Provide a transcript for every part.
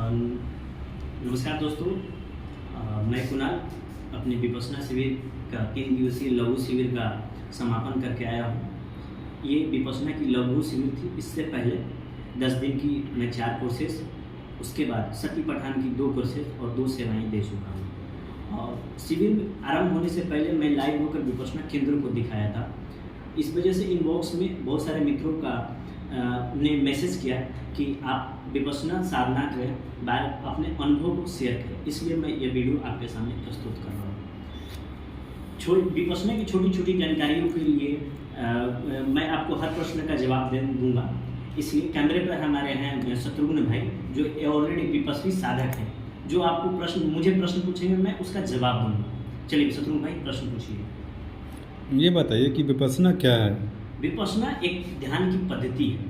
नमस्कार दोस्तों, मैं कुणाल अपने विपश्यना शिविर का 3 दिवसीय लघु शिविर का समापन करके आया हूँ। ये विपश्यना की लघु शिविर थी। इससे पहले 10 दिन की मैं 4 कोर्सेस, उसके बाद सती पठान की 2 कोर्सेस और 2 सेवाएं दे चुका हूँ। और शिविर आरंभ होने से पहले मैं लाइव होकर विपश्यना केंद्र को दिखाया था। इस वजह से इनबॉक्स में बहुत सारे मित्रों का ने मैसेज किया कि आप विपश्यना साधना करें, अपने अनुभव को शेयर करें। इसलिए मैं ये वीडियो आपके सामने प्रस्तुत कर रहा हूँ। विपश्यना की छोटी छोटी जानकारियों के लिए मैं आपको हर प्रश्न का जवाब दूंगा। इसलिए कैमरे पर हमारे हैं शत्रुघ्न भाई, जो ऑलरेडी विपश्यनी साधक हैं, जो आपको मुझे प्रश्न पूछेंगे, मैं उसका जवाब दूंगा। चलिए शत्रुघ्न भाई, प्रश्न पूछिए। ये बताइए कि विपश्यना क्या है? विपश्यना एक ध्यान की पद्धति है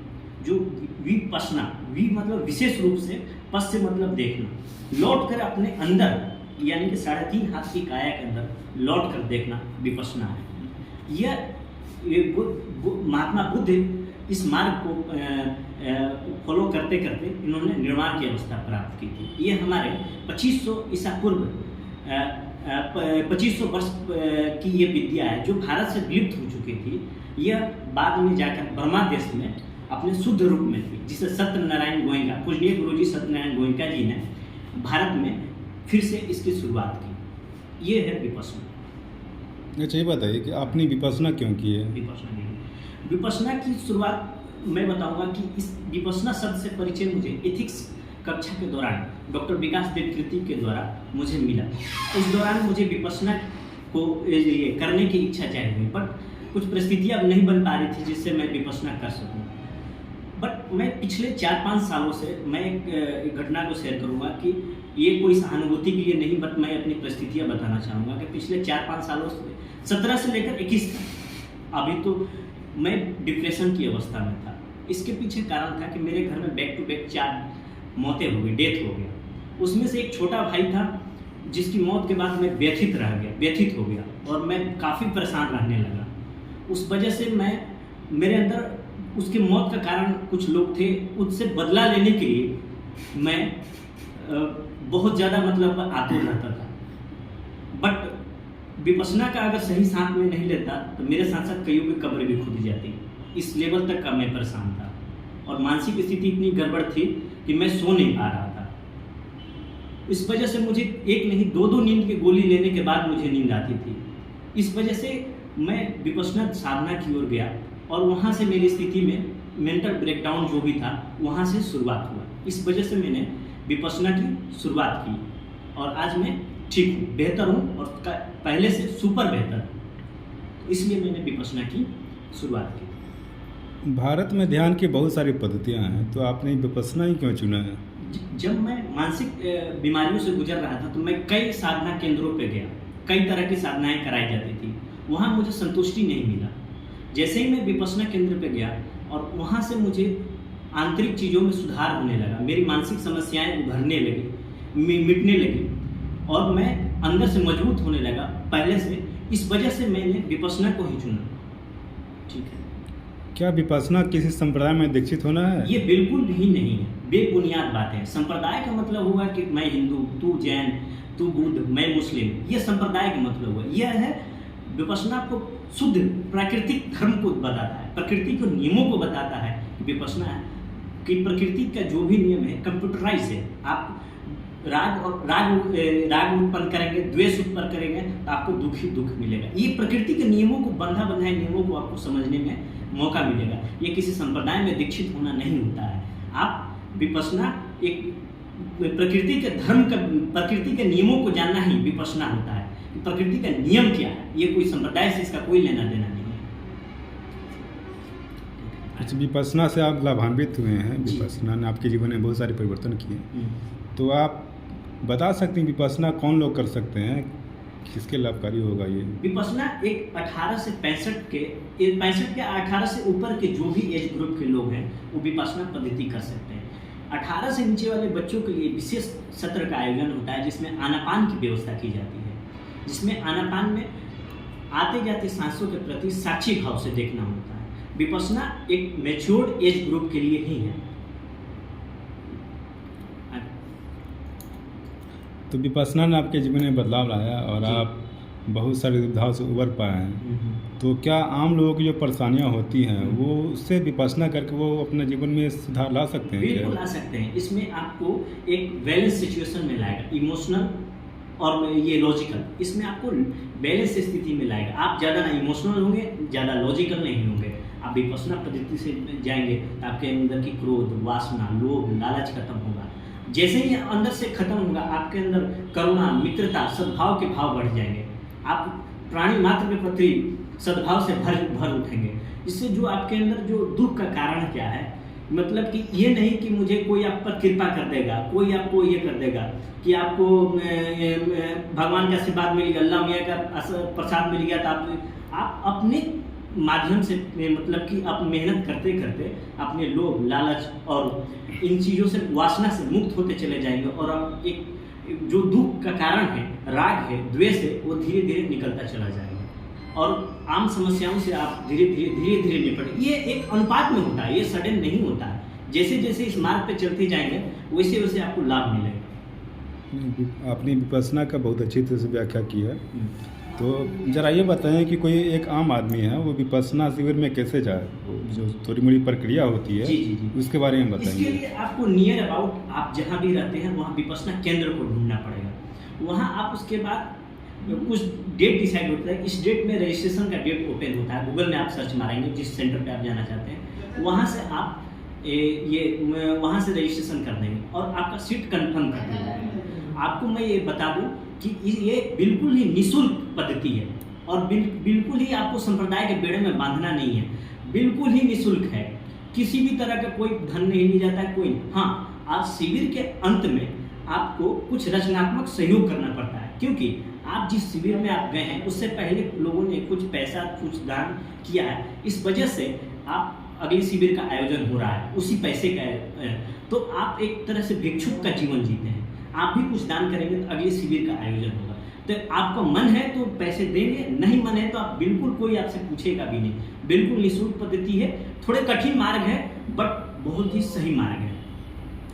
जो विपश्यना, मतलब विशेष रूप से, पश्च से मतलब देखना, लौट कर अपने अंदर यानी कि 3.5 हाथ की काया के अंदर लौट कर देखना विपश्यना है। यह महात्मा बुद्ध इस मार्ग को फॉलो करते करते इन्होंने निर्वाण की अवस्था प्राप्त की थी। ये हमारे 2500 ईसा पूर्व 2500 वर्ष की ये विद्या है जो भारत से विलुप्त हो चुकी थी। यह बाद में जाकर ब्रह्मा देश में अपने शुद्ध रूप में थी, जिसे सत्यनारायण गोयनका, पूजनीय गुरुजी सत्यनारायण गोयनका जी ने भारत में फिर से इसकी शुरुआत की। ये है विपश्यना। अच्छा, ये बताइए कि आपने विपश्यना क्यों की है? विपश्यना की शुरुआत मैं बताऊंगा कि इस विपश्यना शब्द से परिचय मुझे एथिक्स कक्षा के दौरान डॉक्टर विकास देवकृति के द्वारा मुझे मिला। उस दौरान मुझे विपश्यना को करने की इच्छा जाहिर हुई, बट कुछ परिस्थितियां नहीं बन पा रही थी जिससे मैं विपश्यना कर सकूं। बट मैं पिछले 4-5 सालों से मैं एक घटना को शेयर करूंगा कि ये कोई सहानुभूति के लिए नहीं, बट मैं अपनी परिस्थितियां बताना चाहूँगा कि पिछले 4-5 सालों से 17 से लेकर 21 तक अभी तो मैं डिप्रेशन की अवस्था में था। इसके पीछे कारण था कि मेरे घर में बैक टू बैक 4 मौतें हो गई, डेथ हो गया। उसमें से एक छोटा भाई था जिसकी मौत के बाद मैं व्यथित हो गया और मैं काफ़ी परेशान रहने लगा। उस वजह से मेरे अंदर उसकी मौत का कारण कुछ लोग थे, उससे बदला लेने के लिए मैं बहुत ज़्यादा आतुर रहता था। बट विपश्यना का अगर सही साथ में नहीं लेता तो मेरे साथ साथ कईयों की कब्र भी खुद जाती। इस लेवल तक का मैं परेशान था और मानसिक स्थिति इतनी गड़बड़ थी कि मैं सो नहीं पा रहा था। इस वजह से मुझे एक नहीं 2-2 नींद की गोली लेने के बाद मुझे नींद आती थी। इस वजह से मैं विपश्यना साधना की ओर गया और वहाँ से मेरी स्थिति में मेंटल ब्रेकडाउन जो भी था वहाँ से शुरुआत हुआ। इस वजह से मैंने विपश्यना की शुरुआत की और आज मैं ठीक हूँ, बेहतर हूँ और पहले से सुपर बेहतर। इसलिए मैंने विपश्यना की शुरुआत की। भारत में ध्यान की बहुत सारी पद्धतियाँ हैं, तो आपने विपश्यना ही क्यों चुना है? जब मैं मानसिक बीमारियों से गुजर रहा था तो मैं कई साधना केंद्रों पे गया, कई तरह की साधनाएं कराई जाती थी, वहाँ मुझे संतुष्टि नहीं मिला। जैसे ही मैं विपश्यना केंद्र पे गया और वहाँ से मुझे आंतरिक चीज़ों में सुधार होने लगा, मेरी मानसिक समस्याएं उभरने लगी, मिटने लगी और मैं अंदर से मजबूत होने लगा पहले से। इस वजह से मैंने विपश्यना को ही चुना। ठीक है। क्या विपश्यना किसी संप्रदाय में दीक्षित होना है? ये बिल्कुल भी नहीं है, बेबुनियाद बात है। संप्रदाय का मतलब हुआ कि मैं हिंदू, तू जैन, तू बुद्ध, मैं मुस्लिम, ये संप्रदाय का मतलब हुआ। यह है विपश्यना को शुद्ध प्राकृतिक धर्म को बताता है, प्रकृति के नियमों को बताता है। विपश्यना है कि प्रकृति का जो भी नियम है कंप्यूटराइज है। आप राग उत्पन्न करेंगे, द्वेष उत्पन्न करेंगे तो आपको दुख ही दुख मिलेगा। ये प्रकृति के नियमों को, बंधाए नियमों को आपको समझने में मौका मिलेगा। ये किसी संप्रदाय में दीक्षित होना नहीं होता है। आप विपश्यना एक प्रकृति के धर्म का, प्रकृति के नियमों को जानना ही विपश्यना होता है। प्रकृति का नियम क्या है, ये कोई संप्रदाय से इसका कोई लेना देना नहीं है। अच्छा, विपश्यना से आप लाभान्वित हुए हैं, विपश्यना ने आपके जीवन में बहुत सारे परिवर्तन किए, तो आप बता सकते हैं विपश्यना कौन लोग कर सकते हैं, किसके लाभकारी होगा ये? विपश्यना एक 18 से 65 के 18 से ऊपर के जो भी एज ग्रुप के लोग हैं वो विपश्यना पद्धति कर सकते हैं। 18 से नीचे वाले बच्चों के लिए विशेष सत्र का आयोजन होता है जिसमें आनापान की व्यवस्था की जाती है, जिसमें आनापान में आते जाते सांसों के प्रति साक्षी भाव से देखना होता है। विपश्यना एक मैच्योर्ड एज ग्रुप के लिए ही है। तो विपश्यना ने आपके जीवन में बदलाव लाया और जी। आप बहुत सारी दुविधाओं से उबर पाए हैं। तो क्या आम लोगों की जो परेशानियां होती हैं वो उससे विपश्यना करके वो अपने जीवन में सुधार ला सकते हैं बिल्कुल क्या? ला सकते हैं। इसमें आपको एक बैलेंस सिचुएशन में लाएगा, इमोशनल और ये लॉजिकल, इसमें आपको बैलेंस स्थिति में लाएगा। आप ज़्यादा ना इमोशनल होंगे, ज़्यादा लॉजिकल नहीं होंगे। आप विपश्यना पद्धति से जाएंगे तो आपके अंदर की क्रोध, वासना, लोभ, लालच खत्म होगा। जैसे ही अंदर से खत्म होगा, आपके अंदर करुणा, मित्रता, सद्भाव के भाव बढ़ जाएंगे। आप प्राणी मात्र के प्रति सद्भाव से भर उठेंगे। इससे जो आपके अंदर जो दुख का कारण क्या है, मतलब कि ये नहीं कि मुझे कोई आप पर कृपा कर देगा, कोई आपको ये कर देगा कि आपको भगवान का आशीर्वाद मिल गया, अल्लाह मियाँ का प्रसाद मिल गया, तो आप अपने माध्यम से मतलब कि आप मेहनत करते करते अपने लोभ, लालच और इन चीज़ों से, वासना से मुक्त होते चले जाएंगे और आप एक जो दुख का कारण है, राग है, द्वेष है, वो धीरे धीरे निकलता चला जाएगा और आम समस्याओं से आप धीरे धीरे निपट। ये एक अनुपात में होता है, ये सडन नहीं होता है। जैसे जैसे इस मार्ग पे चलते जाएंगे वैसे वैसे आपको लाभ मिलेगा। आपने विपश्यना का बहुत अच्छी तरह से व्याख्या की है। तो जरा ये बताएं कि कोई एक आम आदमी है वो विपश्यना शिविर में कैसे जाए, वो जो थोड़ी मोड़ी प्रक्रिया होती है जी जी जी, उसके बारे में इसके बताएंगे। लिए आपको नियर अबाउट आप जहाँ भी रहते हैं वहाँ विपश्यना केंद्र को ढूंढना पड़ेगा। वहाँ आप उसके बाद कुछ डेट डिसाइड होता है, इस डेट में रजिस्ट्रेशन का डेट ओपन होता है। गूगल में आप सर्च मारेंगे जिस सेंटर पे आप जाना चाहते हैं, वहाँ से आप वहाँ से रजिस्ट्रेशन कर देंगे और आपका सीट कंफर्म कर देंगे। आपको मैं ये बता दूं कि ये बिल्कुल ही निःशुल्क पद्धति है और बिल्कुल ही आपको संप्रदाय के बेड़े में बांधना नहीं है, बिल्कुल ही निःशुल्क है। किसी भी तरह का कोई धन नहीं लिया जाता है, कोई। हाँ, आज शिविर के अंत में आपको कुछ रचनात्मक सहयोग करना पड़ता है, क्योंकि आप जिस शिविर में आप गए हैं उससे पहले लोगों ने कुछ पैसा, कुछ दान किया है। इस वजह से आप अगले शिविर का आयोजन हो रहा है उसी पैसे का, तो आप एक तरह से भिक्षुक का जीवन जीते हैं। आप भी कुछ दान करेंगे तो अगले शिविर का आयोजन होगा। तो आपका मन है तो पैसे देंगे, नहीं मन है तो आप बिल्कुल, कोई आपसे पूछेगा भी नहीं। बिल्कुल निःशुल्क पद्धति है, थोड़े कठिन मार्ग है बट बहुत ही सही मार्ग है।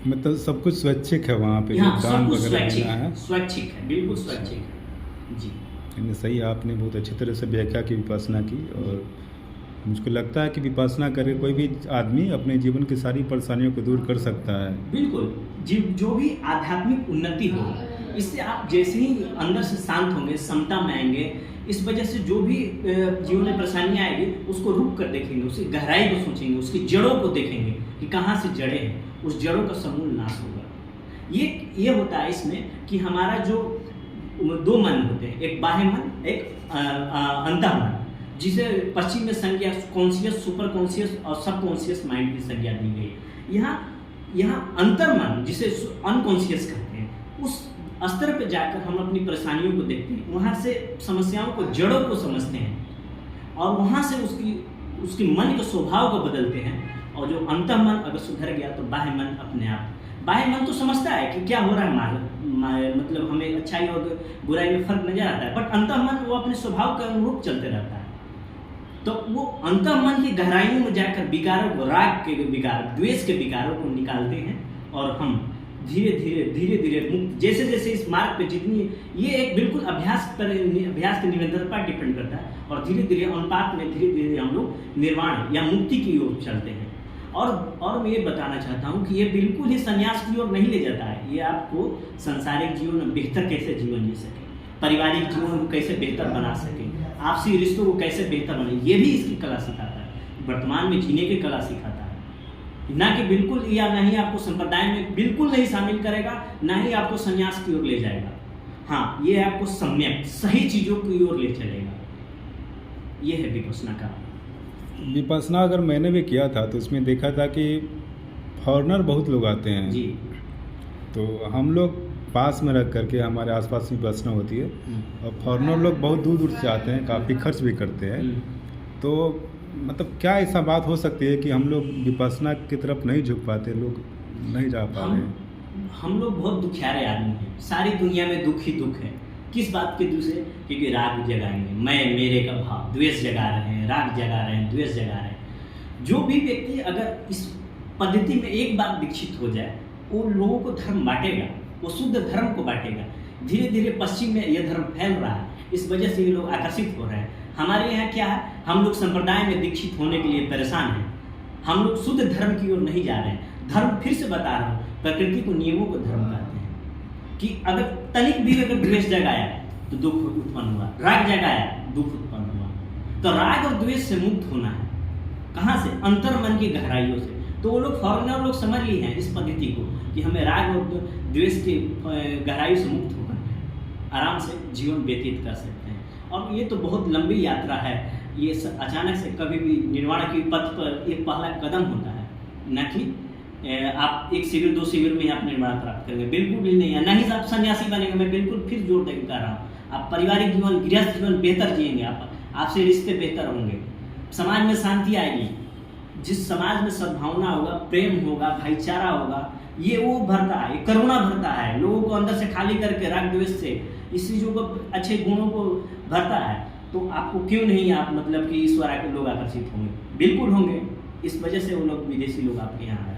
मतलब सब कुछ स्वैच्छिक है वहाँ पे, यहाँ जो सब दान कुछ वगैरह स्वैच्छिक देना है, है। स्वैच्छिक है, बिल्कुल स्वैच्छिक है जी। यानी सही, आपने बहुत अच्छी तरह से व्याख्या की विपश्यना की और मुझको लगता है कि विपश्यना करके कोई भी आदमी अपने जीवन की सारी परेशानियों को दूर कर सकता है। बिल्कुल जो भी आध्यात्मिक उन्नति हो, इससे आप जैसे ही अंदर से शांत होंगे, समता में आएंगे, इस वजह से जो भी जीवन में परेशानियाँ आएगी उसको रुक कर देखेंगे, उसकी गहराई को सोचेंगे, उसकी जड़ों को देखेंगे कि कहाँ से जड़ें हैं, उस जड़ों का समूल नाश होगा। ये होता है इसमें कि हमारा जो दो मन होते हैं, एक बाह्य मन, एक अंतः मन, जिसे पश्चिम में संज्ञा कॉन्शियस, सुपर कॉन्शियस और सब कॉन्शियस माइंड की संज्ञा दी गई। यहाँ अंतर मन, जिसे अनकॉन्शियस कहते हैं, उस स्तर पे जाकर हम अपनी परेशानियों को देखते हैं, वहाँ से समस्याओं को, जड़ों को समझते हैं और वहाँ से उसकी मन के स्वभाव को बदलते हैं। और जो अंतः मन अगर सुधर गया तो बाह्य मन अपने आप, बाह्य मन तो समझता है कि क्या हो रहा है, मतलब हमें अच्छाई और बुराई में फर्क नजर आता है, बट अंतः मन वो अपने स्वभाव के अनुरूप चलते रहता है। तो वो अंतः मन की गहराइयों में जाकर विकारों को, राग के विकार, द्वेष के विकारों को निकालते हैं और हम धीरे धीरे मुक्त, जैसे जैसे इस मार्ग पे जितनी, ये एक बिल्कुल अभ्यास की निरंतरता पर डिपेंड करता है और धीरे धीरे अनुपात में धीरे धीरे हम लोग निर्वाण या मुक्ति की ओर चलते हैं। और मैं ये बताना चाहता हूँ कि ये बिल्कुल ही संन्यास की ओर नहीं ले जाता है, ये आपको सांसारिक जीवन में बेहतर कैसे जीवन जी सके, पारिवारिक जीवन को कैसे बेहतर बना सके, आपसी रिश्तों को कैसे बेहतर बने, ये भी इसकी कला सिखाता है, वर्तमान में जीने की कला सिखाता है। ना कि बिल्कुल या ना ही आपको संप्रदाय में बिल्कुल नहीं शामिल करेगा, ना ही आपको संन्यास की ओर ले जाएगा। हाँ, ये आपको सम्यक सही चीज़ों की ओर ले चलेगा। ये है विपश्यना का। विपश्यना अगर मैंने भी किया था तो उसमें देखा था कि फॉरेनर बहुत लोग आते हैं जी। तो हम लोग पास में रख करके, हमारे आसपास विपश्यना होती है और फॉरेनर लोग बहुत दूर दूर से आते हैं, काफ़ी खर्च भी करते हैं। तो मतलब क्या ऐसा बात हो सकती है कि हम लोग विपश्यना की तरफ नहीं झुक पाते, लोग नहीं जा पा रहे हैं? हम लोग बहुत दुखियारे आदमी हैं, सारी दुनिया में दुख ही दुख है। किस बात के दूसरे? क्योंकि राग जगाएंगे, मैं मेरे का भाव, द्वेष जगा रहे हैं, राग जगा रहे हैं, द्वेष जगा रहे हैं। जो भी व्यक्ति अगर इस पद्धति में एक बार दीक्षित हो जाए, वो लोगों को धर्म बांटेगा, वो शुद्ध धर्म को बांटेगा। धीरे धीरे पश्चिम में यह धर्म फैल रहा है, इस वजह से ये लोग आकर्षित हो रहे हैं। हमारे यहाँ क्या है, हम लोग संप्रदाय में दीक्षित होने के लिए परेशान हैं, हम लोग शुद्ध धर्म की ओर नहीं जा रहे हैं। धर्म फिर से बता रहा हूँ, प्रकृति को नियमों को धर्म कहते हैं कि अगर तनिक भी अगर द्वेष जगाया तो दुख उत्पन्न हुआ, राग जगाया दुख उत्पन्न हुआ। तो राग और द्वेष से मुक्त होना है, कहाँ से? अंतर मन की गहराइयों से। तो वो लोग फॉरेनर लोग समझ लिए हैं इस पद्धति को कि हमें राग और द्वेष की गहराई से मुक्त होकर आराम से जीवन व्यतीत कर सकते हैं। और ये तो बहुत लंबी यात्रा है, ये अचानक से कभी भी निर्वाण के पथ पर एक पहला कदम होता है, न कि आप 1 शिविर 2 शिविर में आप निर्वाण प्राप्त करेंगे, बिल्कुल भी नहीं है। न ही आप सन्यासी बनेंगे, मैं बिल्कुल फिर जोर देकर कह रहा हूँ। आप पारिवारिक जीवन, गृहस्थ जीवन बेहतर जिएंगे, आपसे रिश्ते बेहतर होंगे, समाज में शांति आएगी। जिस समाज में सद्भावना होगा, प्रेम होगा, भाईचारा होगा, ये वो भरता है, करुणा भरता है, लोगों को अंदर से खाली करके राग द्वेष से इस चीज़ों को, अच्छे गुणों को भरता है। तो आपको क्यों नहीं, आप मतलब कि ईश्वर के लोग आकर्षित होंगे, बिल्कुल होंगे। इस वजह से वो लोग, विदेशी लोग आपके यहाँ आए।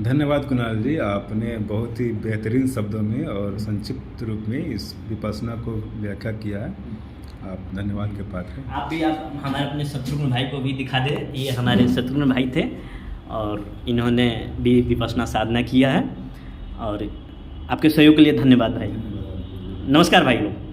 धन्यवाद कुणाल जी, आपने बहुत ही बेहतरीन शब्दों में और संक्षिप्त रूप में इस विपश्यना को व्याख्या किया है। आप धन्यवाद के पात्र हैं। आप भी, आप हमारे अपने शत्रुघ्न भाई को भी दिखा दे, ये हमारे शत्रुघ्न भाई थे और इन्होंने भी विपश्यना साधना किया है। और आपके सहयोग के लिए धन्यवाद भाई। नमस्कार भाई लोग।